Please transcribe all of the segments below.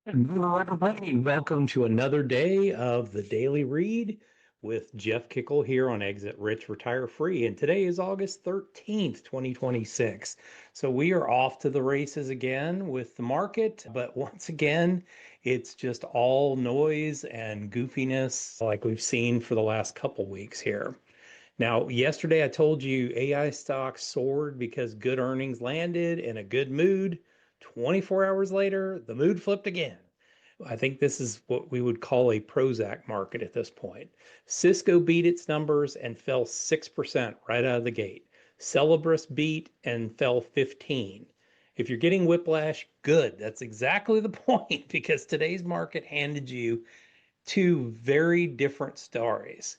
Hello, everybody. Welcome to another day of the Daily Read with Jeff Kikel here on Exit Rich, Retire Free. And today is August 13th, 2026. So we are off to the races again with the market. But once again, it's just all noise and goofiness like we've seen for the last couple weeks here. Now, yesterday I told you AI stocks soared because good earnings landed in a good mood. 24 hours later, the mood flipped again. I think this is what we would call a Prozac market at this point. Cisco beat its numbers and fell 6% right out of the gate. Cerebras beat and fell 15. If you're getting whiplash, good. That's exactly the point because today's market handed you two very different stories.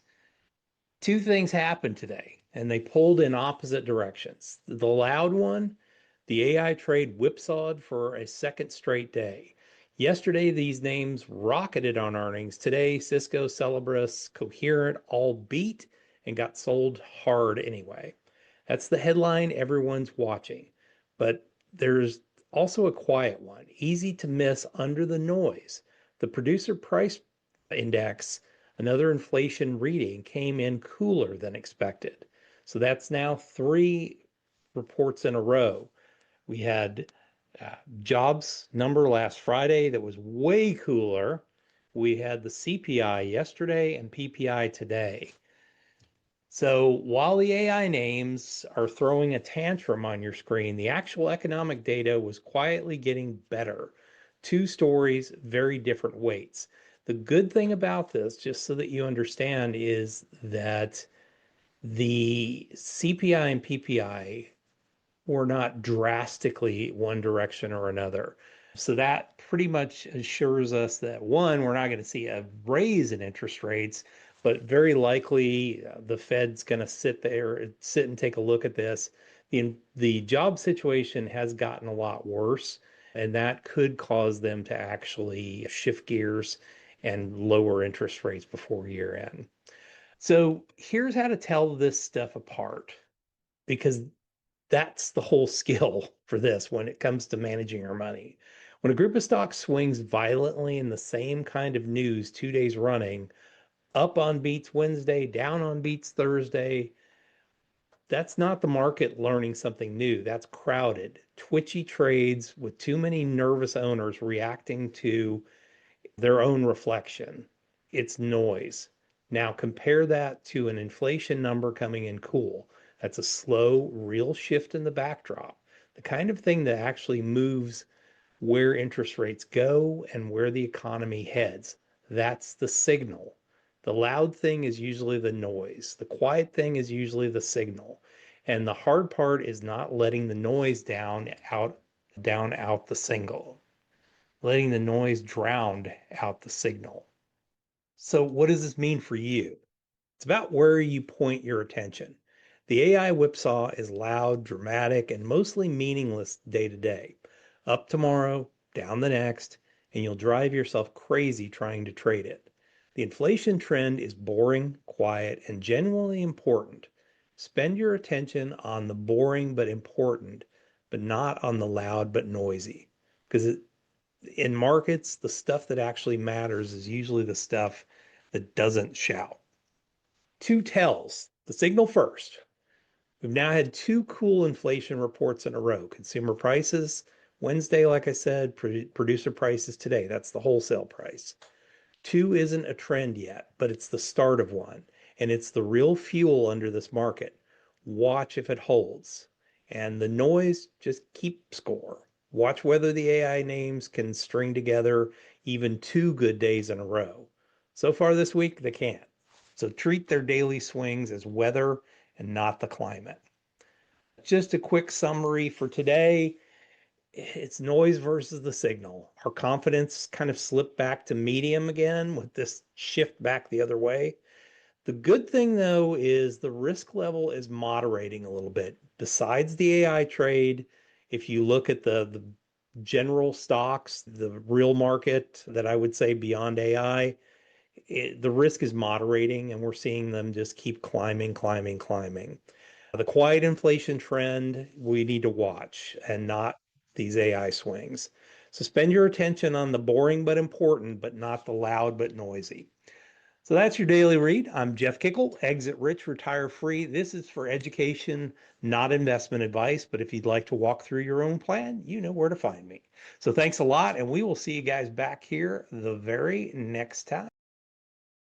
Two things happened today, and they pulled in opposite directions. The loud one, the AI trade whipsawed for a second straight day. Yesterday, these names rocketed on earnings. Today, Cisco, Cerebras, Coherent all beat and got sold hard anyway. That's the headline everyone's watching. But there's also a quiet one, easy to miss under the noise. The producer price index, another inflation reading, came in cooler than expected. So that's now three reports in a row. We had jobs number last Friday that was way cooler. We had the CPI yesterday and PPI today. So while the AI names are throwing a tantrum on your screen, the actual economic data was quietly getting better. Two stories, very different weights. The good thing about this, just so that you understand, is that the CPI and PPI were not drastically one direction or another. So that pretty much assures us that one, we're not going to see a raise in interest rates, but very likely the Fed's going to sit and take a look at this. The job situation has gotten a lot worse, and that could cause them to actually shift gears and lower interest rates before year end. So here's how to tell this stuff apart, because that's the whole skill for this when it comes to managing our money. When a group of stocks swings violently in the same kind of news 2 days running, up on beats Wednesday, down on beats Thursday, that's not the market learning something new. That's crowded, twitchy trades with too many nervous owners reacting to their own reflection. It's noise. Now compare that to an inflation number coming in cool. That's a slow, real shift in the backdrop. The kind of thing that actually moves where interest rates go and where the economy heads. That's the signal. The loud thing is usually the noise. The quiet thing is usually the signal. And the hard part is not letting the noise down out the single, letting the noise drown out the signal. So, what does this mean for you? It's about where you point your attention. The AI whipsaw is loud, dramatic, and mostly meaningless day to day. Up tomorrow, down the next, and you'll drive yourself crazy trying to trade it. The inflation trend is boring, quiet, and genuinely important. Spend your attention on the boring but important, but not on the loud but noisy. Because in markets, the stuff that actually matters is usually the stuff that doesn't shout. Two tells. The signal first. We've now had two cool inflation reports in a row. Consumer prices Wednesday, like I said, producer prices today. That's the wholesale price. Two isn't a trend yet, but it's the start of one. And it's the real fuel under this market. Watch if it holds. And the noise, just keep score. Watch whether the AI names can string together even two good days in a row. So far this week, they can't. So treat their daily swings as weather and not the climate. Just a quick summary for today. It's noise versus the signal. Our confidence kind of slipped back to medium again with this shift back the other way. The good thing, though, is the risk level is moderating a little bit. Besides the AI trade, if you look at the general stocks, the real market that I would say beyond AI, the risk is moderating and we're seeing them just keep climbing, climbing, climbing. The quiet inflation trend we need to watch and not these AI swings. So spend your attention on the boring but important, but not the loud but noisy. So that's your daily read. I'm Jeff Kikel, Exit Rich, Retire Free. This is for education, not investment advice. But if you'd like to walk through your own plan, you know where to find me. So thanks a lot, and we will see you guys back here the very next time.